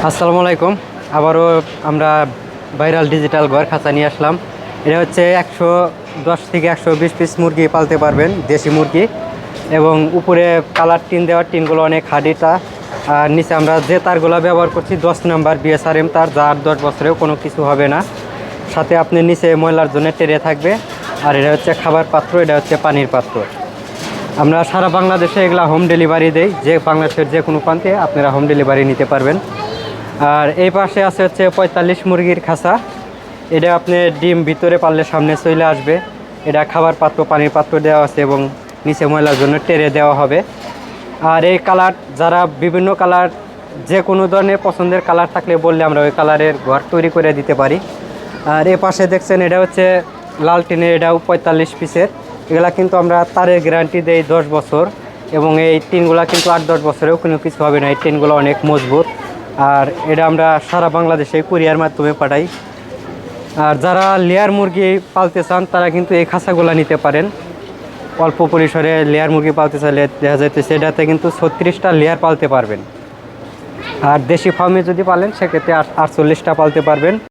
আসসালামু আলাইকুম। আবারও আমরা ভাইরাল ডিজিটাল ঘর খাঁচা নিয়ে আসলাম। এটা হচ্ছে 110 থেকে 120 পিস মুরগি পালতে পারবেন, দেশি মুরগি। এবং উপরে কালার টিন দেওয়ার টিনগুলো অনেক হার্ডিটা। আর নিচে আমরা যে তারগুলো ব্যবহার করছি 10 নাম্বার বিএসআরএম তার, যা 8-10 বছরেও কোনো কিছু হবে না। সাথে আপনি নিচে ময়লার জন্য টেরে থাকবে। আর এটা হচ্ছে খাবার পাত্র, এটা হচ্ছে পানির পাত্র। আমরা সারা বাংলাদেশে এগুলা হোম ডেলিভারি দেই, যে বাংলাদেশের যে কোনো প্রান্তে আপনারা হোম ডেলিভারি নিতে পারবেন। আর এই পাশে আছে হচ্ছে 45 মুরগির খাঁচা। এটা আপনি ডিম ভিতরে পারলে সামনে চলে আসবে। এটা খাবার পাত্র, পানির পাত্র দেওয়া আছে এবং নিচে ময়লার জন্য টেরে দেওয়া হবে। আর এই কালার, যারা বিভিন্ন কালার, যে কোনো ধরনের পছন্দের কালার থাকলে বললে আমরা ওই কালারের ঘর তৈরি করে দিতে পারি। আর এ পাশে দেখছেন এটা হচ্ছে লাল টিনের, এটাও 45 পিসের। এগুলা কিন্তু আমরা তারের গ্যারান্টি দেই 10 বছর, এবং এই টিনগুলা কিন্তু 8-10 বছরেও কোনো কিছু হবে না। এই টিনগুলো অনেক মজবুত। আর এটা আমরা সারা বাংলাদেশে কুরিয়ার মাধ্যমে পাঠাই। আর যারা লেয়ার মুরগি পালতে চান তারা কিন্তু এই খাঁচাগুলো নিতে পারেন। অল্প পরিসরে লেয়ার মুরগি পালতে চাইলে দেখা যাইতেছে এটাতে কিন্তু 36টা লেয়ার পালতে পারবেন। আর দেশি ফার্মে যদি পালেন সেক্ষেত্রে 48টা পালতে পারবেন।